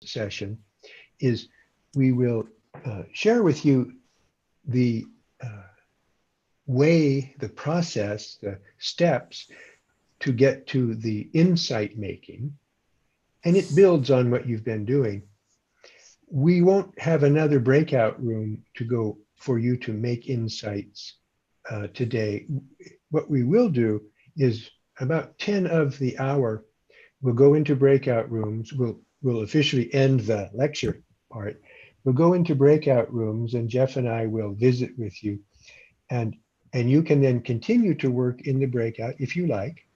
session is we will share with you the way, the process, the steps to get to the insight making, and it builds on what you've been doing. We won't have another breakout room to go for you to make insights today. What we will do is about 10 of the hour, we'll go into breakout rooms. We'll officially end the lecture part. We'll go into breakout rooms and Jeff and I will visit with you. And you can then continue to work in the breakout if you like.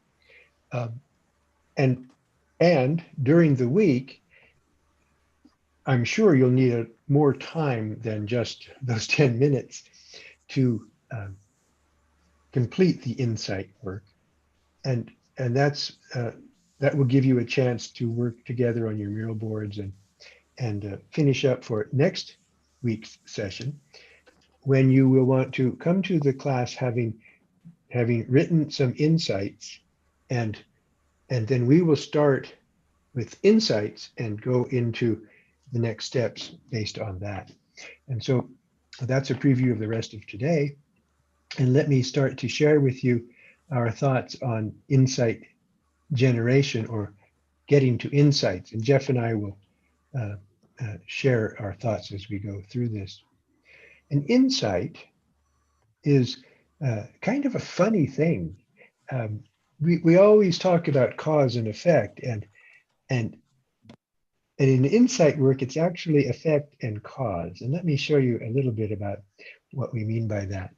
And during the week, I'm sure you'll need more time than just those 10 minutes to complete the insight work. And that's that will give you a chance to work together on your mural boards and finish up for next week's session, when you will want to come to the class having written some insights, and then we will start with insights and go into the next steps based on that. And so that's a preview of the rest of today. And let me start to share with you our thoughts on insight generation, or getting to insights. And Jeff and I will share our thoughts as we go through this. An insight is kind of a funny thing. We always talk about cause and effect, and in insight work, it's actually effect and cause. And let me show you a little bit about what we mean by that.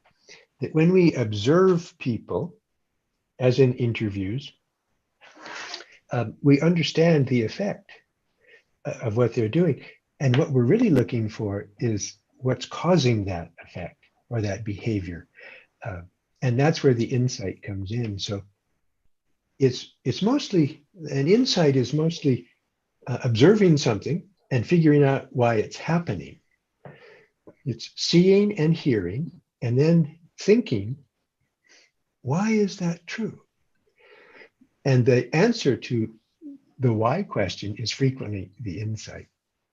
That when we observe people, as in interviews, we understand the effect of what they're doing. And what we're really looking for is what's causing that effect or that behavior. And that's where the insight comes in. So it's mostly, an insight is mostly observing something and figuring out why it's happening. It's seeing and hearing and then thinking, why is that true? And the answer to the why question is frequently the insight.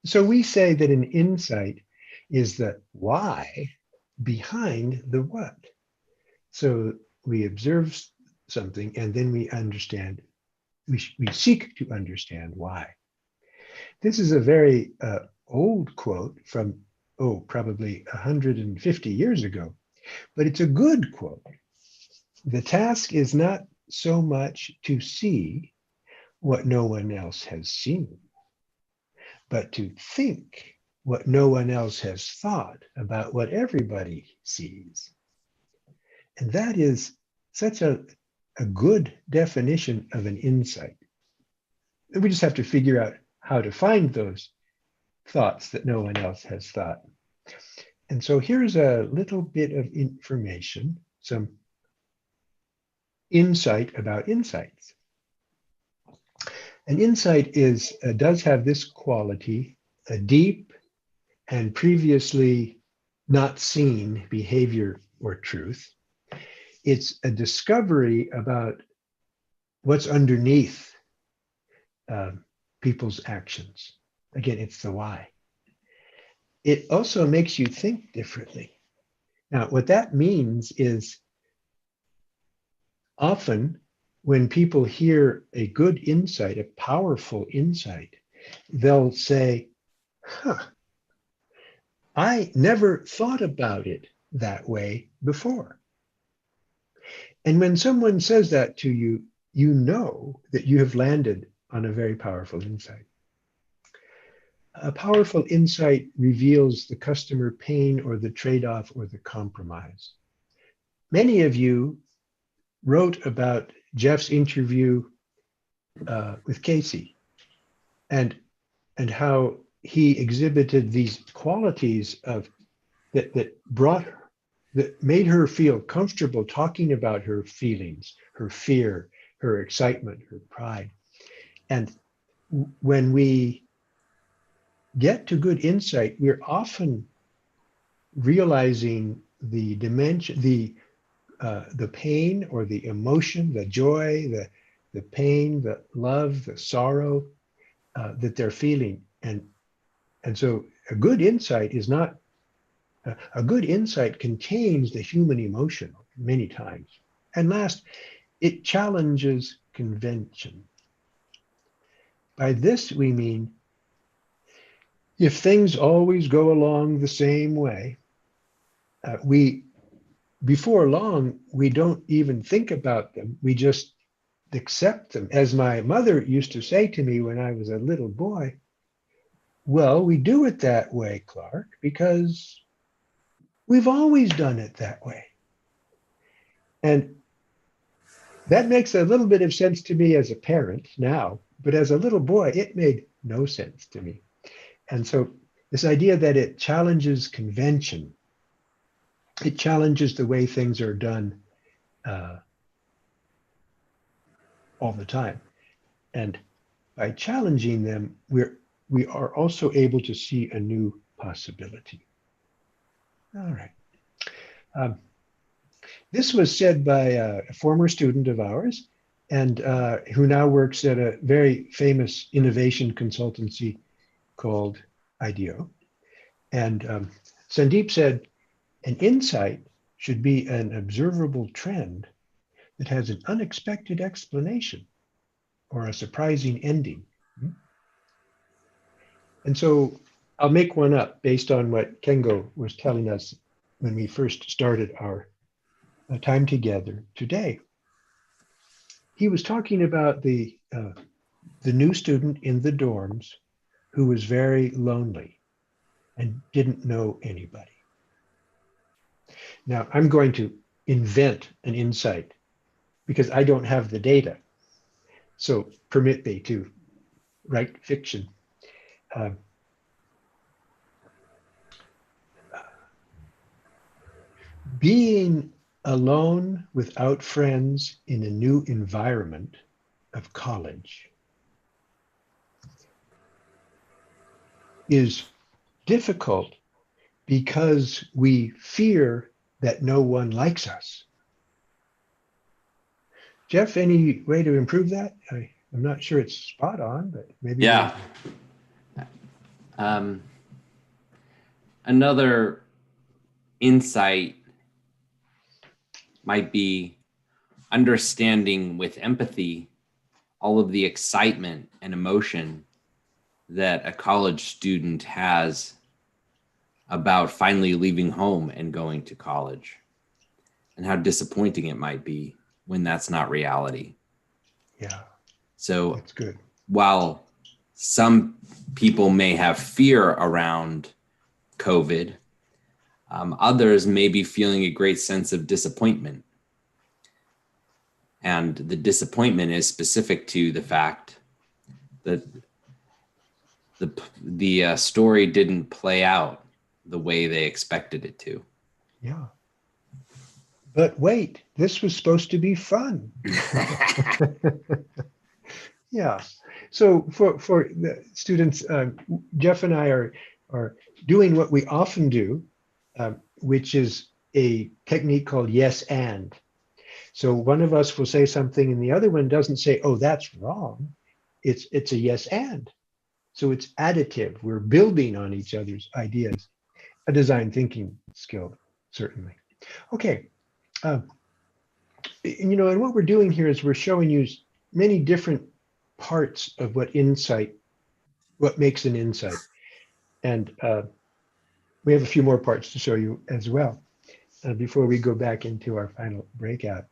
So we say that an insight is the why behind the what. So we observe something and then we understand, we seek to understand why. This is a very old quote from, probably 150 years ago, but it's a good quote. The task is not so much to see what no one else has seen, but to think what no one else has thought about what everybody sees. And that is such a good definition of an insight. And we just have to figure out how to find those thoughts that no one else has thought. And so here's a little bit of information, some insight about insights. An insight does have this quality, a deep and previously not seen behavior or truth. It's a discovery about what's underneath people's actions. Again, it's the why. It also makes you think differently. Now, what that means is often when people hear a good insight, a powerful insight, they'll say, I never thought about it that way before. And when someone says that to you, you know that you have landed on a very powerful insight. A powerful insight reveals the customer pain or the trade-off or the compromise. Many of you wrote about Jeff's interview with Casey and how he exhibited these qualities that made her feel comfortable talking about her feelings, her fear, her excitement, her pride. And when we get to good insight, we're often realizing the dimension, the pain or the emotion, the joy, the pain, the love, the sorrow that they're feeling. And, and so a good insight is not, a good insight contains the human emotion many times. And last, it challenges convention. By this, we mean if things always go along the same way, we before long, we don't even think about them. We just accept them. As my mother used to say to me when I was a little boy, well, we do it that way, Clark, because we've always done it that way. And that makes a little bit of sense to me as a parent now, but as a little boy, it made no sense to me. And so this idea that it challenges convention, it challenges the way things are done all the time. And by challenging them, we are also able to see a new possibility. All right. This was said by a former student of ours, and who now works at a very famous innovation consultancy called IDEO. And Sandeep said, an insight should be an observable trend that has an unexpected explanation or a surprising ending. And so I'll make one up based on what Kengo was telling us when we first started our time together today. He was talking about the new student in the dorms who was very lonely and didn't know anybody. Now, I'm going to invent an insight because I don't have the data. So permit me to write fiction. Being alone without friends in a new environment of college is difficult because we fear that no one likes us. Jeff, any way to improve that? I'm not sure it's spot on, but maybe. Yeah. Another insight might be understanding with empathy all of the excitement and emotion that a college student has about finally leaving home and going to college, and how disappointing it might be when that's not reality. Yeah. So that's good. While some people may have fear around COVID, others may be feeling a great sense of disappointment. And the disappointment is specific to the fact that the story didn't play out the way they expected it to. Yeah. But wait, this was supposed to be fun. Yeah. So for the students, Jeff and I are doing what we often do, which is a technique called yes and. So one of us will say something and the other one doesn't say, oh, that's wrong. It's a yes and. So it's additive. We're building on each other's ideas. A design thinking skill, certainly. Okay. And what we're doing here is we're showing you many different parts of what makes an insight. And we have a few more parts to show you as well before we go back into our final breakout.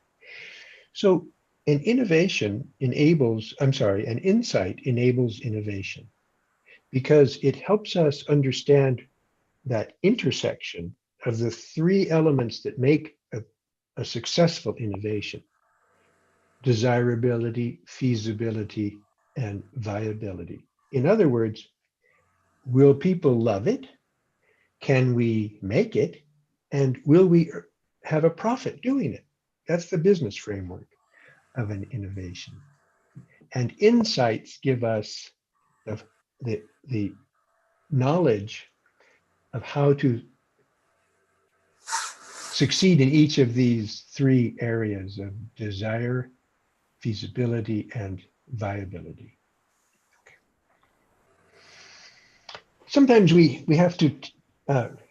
So an insight enables innovation because it helps us understand that intersection of the three elements that make a successful innovation: desirability, feasibility, and viability. In other words, will people love it? Can we make it? And will we have a profit doing it? That's the business framework of an innovation. And insights give us the knowledge of how to succeed in each of these three areas of desire, feasibility, and viability. Okay. sometimes we have to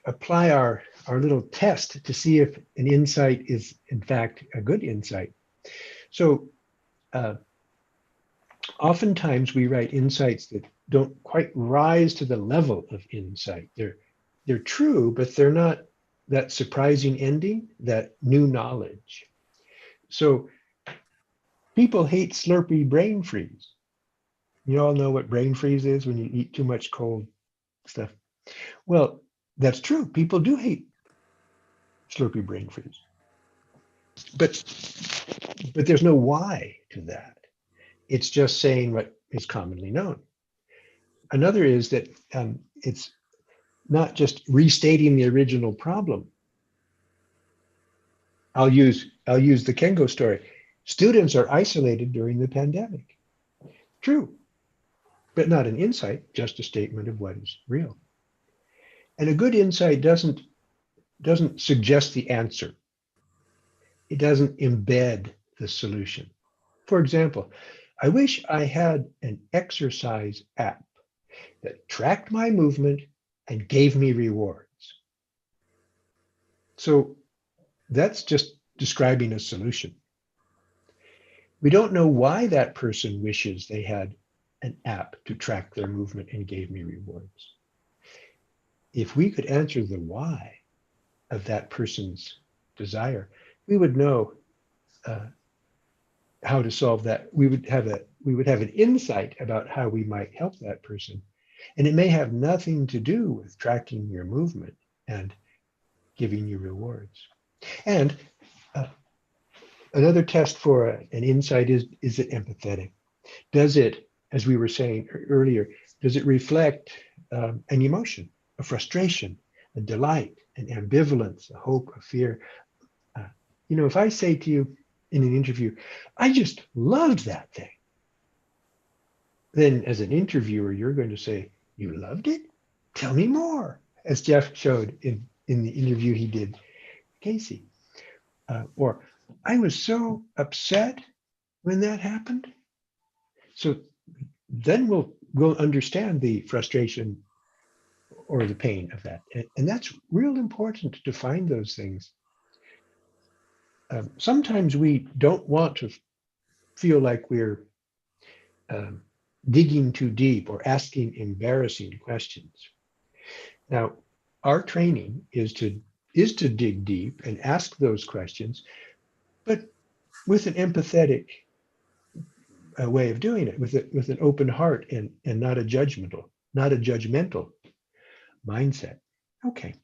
apply our little test to see if an insight is in fact a good insight. So oftentimes we write insights that don't quite rise to the level of insight. They're true, but they're not that surprising ending, that new knowledge. So people hate Slurpee brain freeze. You all know what brain freeze is when you eat too much cold stuff. Well, that's true. People do hate Slurpee brain freeze. But there's no why to that. It's just saying what is commonly known. Another is that it's not just restating the original problem. I'll use the Kengo story. Students are isolated during the pandemic. True, but not an insight, just a statement of what is real. And a good insight doesn't suggest the answer. It doesn't embed the solution. For example, I wish I had an exercise app that tracked my movement and gave me rewards. So that's just describing a solution. We don't know why that person wishes they had an app to track their movement and gave me rewards. If we could answer the why of that person's desire, we would know how to solve that. We would have an insight about how we might help that person. And it may have nothing to do with tracking your movement and giving you rewards. And another test for an insight is it empathetic? Does it, as we were saying earlier, does it reflect an emotion, a frustration, a delight, an ambivalence, a hope, a fear? If I say to you in an interview, I just loved that thing, then as an interviewer, you're going to say, you loved it? Tell me more, as Jeff showed in the interview he did, Casey. Or I was so upset when that happened. So then we'll understand the frustration or the pain of that. And that's real important to find those things. Sometimes we don't want to feel like we're digging too deep or asking embarrassing questions. Now, our training is to dig deep and ask those questions, but with an empathetic way of doing it, with an open heart and not a judgmental mindset. Okay.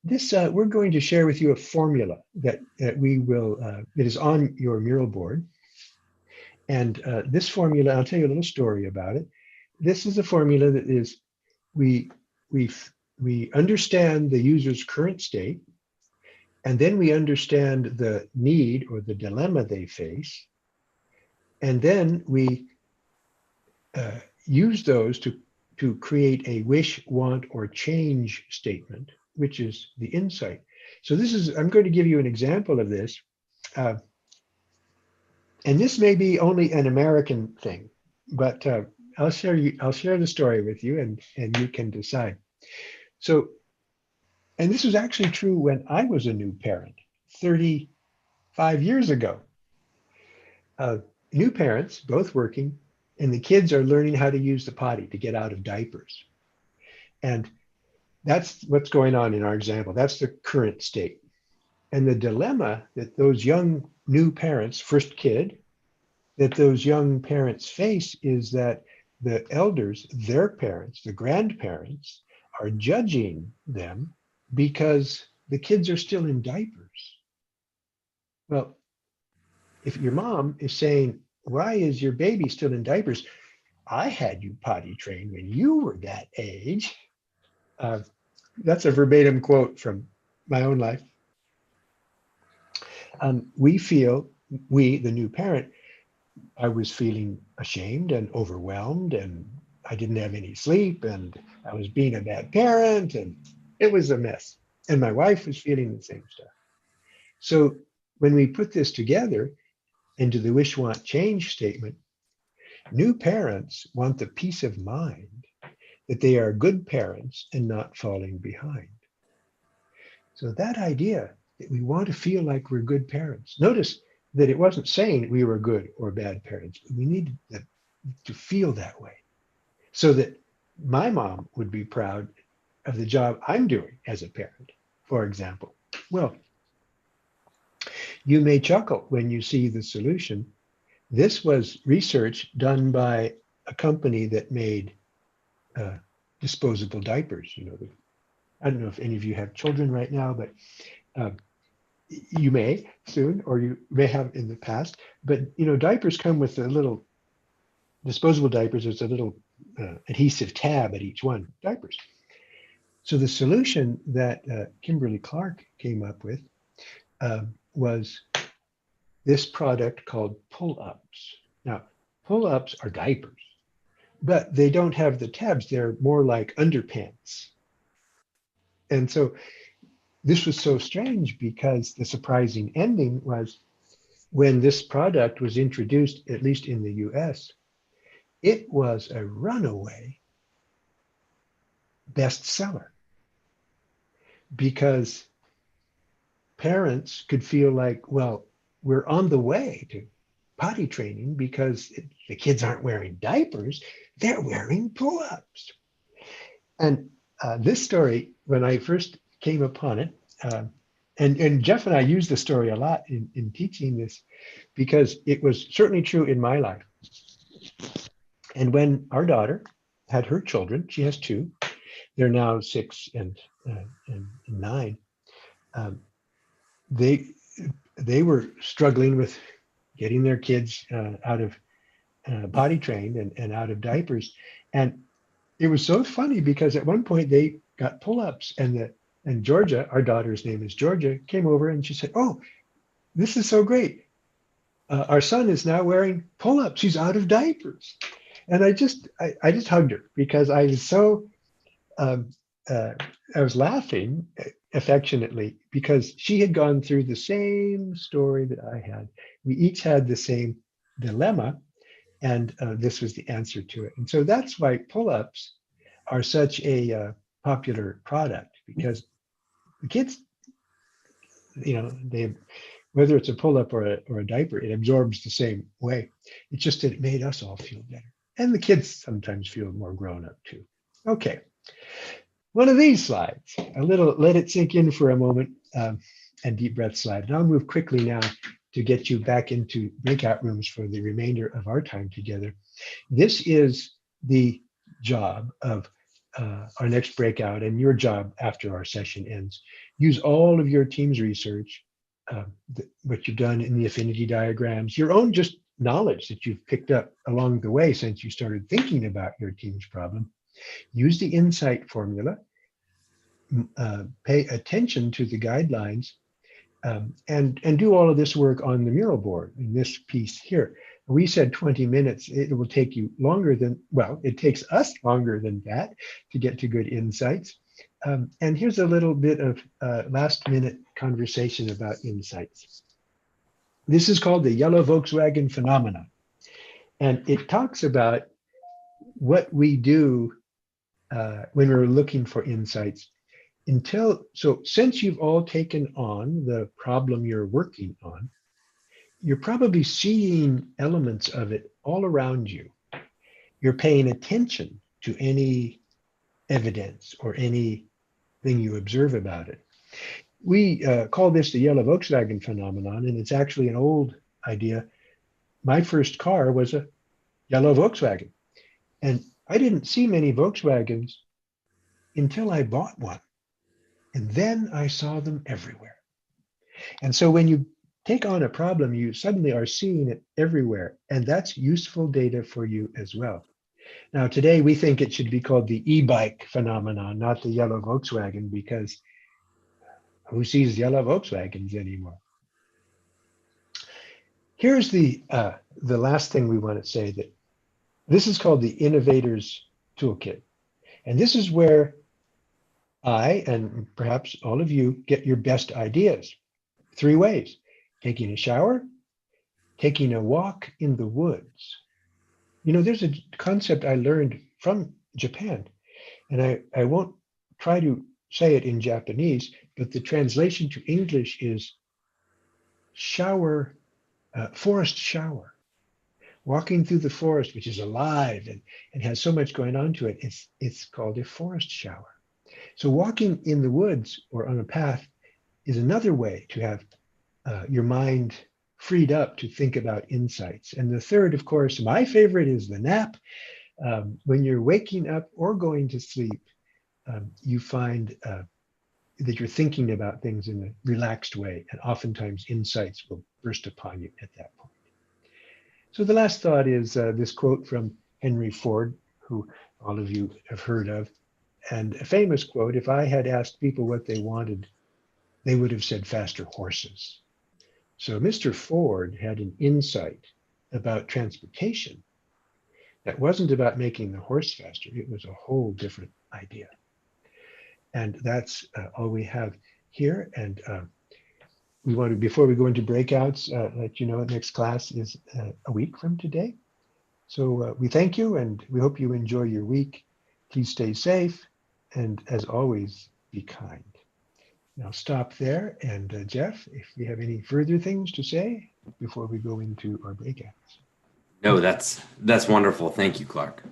This we're going to share with you a formula that we will it is on your mural board. And this formula, I'll tell you a little story about it. This is a formula that is we understand the user's current state, and then we understand the need or the dilemma they face, and then we use those to create a wish, want, or change statement, which is the insight. So I'm going to give you an example of this. And this may be only an American thing, but I'll share the story with you and you can decide. So, and this was actually true when I was a new parent 35 years ago. New parents, both working, and the kids are learning how to use the potty to get out of diapers. And that's what's going on in our example. That's the current state. And the dilemma that those young new parents, first kid, that those young parents face is that the elders, their parents, the grandparents, are judging them because the kids are still in diapers. Well, if your mom is saying, why is your baby still in diapers? I had you potty trained when you were that age. That's a verbatim quote from my own life. The new parent, I was feeling ashamed and overwhelmed, and I didn't have any sleep, and I was being a bad parent, and it was a mess. And my wife was feeling the same stuff. So when we put this together into the wish, want, change statement, new parents want the peace of mind that they are good parents and not falling behind. So that idea that we want to feel like we're good parents. Notice that it wasn't saying we were good or bad parents. We needed to feel that way so that my mom would be proud of the job I'm doing as a parent, for example. Well, you may chuckle when you see the solution. This was research done by a company that made uh, disposable diapers. I don't know if any of you have children right now, but uh, you may soon, or you may have in the past. But diapers come with a little disposable diapers. There's a little adhesive tab at each one. Diapers. So the solution that Kimberly Clark came up with was this product called Pullups. Now, Pullups are diapers, but they don't have the tabs. They're more like underpants. And so this was so strange because the surprising ending was when this product was introduced, at least in the US, it was a runaway bestseller because parents could feel like, well, we're on the way to potty training because the kids aren't wearing diapers, they're wearing pull-ups. And this story, when I first came upon it, and Jeff and I use the story a lot in teaching this because it was certainly true in my life. And when our daughter had her children, she has two, they're now 6 and 9. They were struggling with getting their kids out of potty trained and out of diapers. And it was so funny because at one point they got pull-ups and Georgia, our daughter's name is Georgia, came over and she said, "Oh, this is so great. Our son is now wearing pull-ups. He's out of diapers." And I just hugged her because I was so um, I was laughing affectionately because she had gone through the same story that I had. We each had the same dilemma, and this was the answer to it. And so that's why pull-ups are such a popular product because the kids, they whether it's a pull-up or a diaper, it absorbs the same way. It's just that it made us all feel better, and the kids sometimes feel more grown up too. Okay. One of these slides, a little, let it sink in for a moment, and deep breath slide. And I'll move quickly now to get you back into breakout rooms for the remainder of our time together. This is the job of our next breakout and your job after our session ends. Use all of your team's research, what you've done in the affinity diagrams, your own just knowledge that you've picked up along the way since you started thinking about your team's problem. Use the insight formula, pay attention to the guidelines, and do all of this work on the mural board in this piece here. We said 20 minutes. It will take you longer than, well, it takes us longer than that to get to good insights. And here's a little bit of last minute conversation about insights. This is called the yellow Volkswagen phenomenon. And it talks about what we do when we're looking for insights. So since you've all taken on the problem you're working on, you're probably seeing elements of it all around you. You're paying attention to any evidence or anything you observe about it. We call this the yellow Volkswagen phenomenon, and it's actually an old idea. My first car was a yellow Volkswagen, and I didn't see many Volkswagens until I bought one. And then I saw them everywhere. And so when you take on a problem, you suddenly are seeing it everywhere. And that's useful data for you as well. Now, today we think it should be called the e-bike phenomenon, not the yellow Volkswagen, because who sees yellow Volkswagens anymore? Here's the last thing we want to say, that this is called the Innovator's Toolkit. And this is where I, and perhaps all of you, get your best ideas. 3 ways: taking a shower, taking a walk in the woods. There's a concept I learned from Japan. And I won't try to say it in Japanese, but the translation to English is shower, forest shower. Walking through the forest, which is alive and has so much going on to it, it's called a forest shower. So walking in the woods or on a path is another way to have your mind freed up to think about insights. And the third, of course, my favorite is the nap. When you're waking up or going to sleep, you find that you're thinking about things in a relaxed way, and oftentimes insights will burst upon you at that point. So the last thought is this quote from Henry Ford, who all of you have heard of, and a famous quote: "If I had asked people what they wanted, they would have said faster horses." So Mr. Ford had an insight about transportation that wasn't about making the horse faster. It was a whole different idea. And that's all we have here. And we want to, before we go into breakouts, let you know next class is a week from today. So we thank you and we hope you enjoy your week. Please stay safe. And as always, be kind. I'll stop there. And Jeff, if you have any further things to say before we go into our breakouts. No, that's wonderful. Thank you, Clark.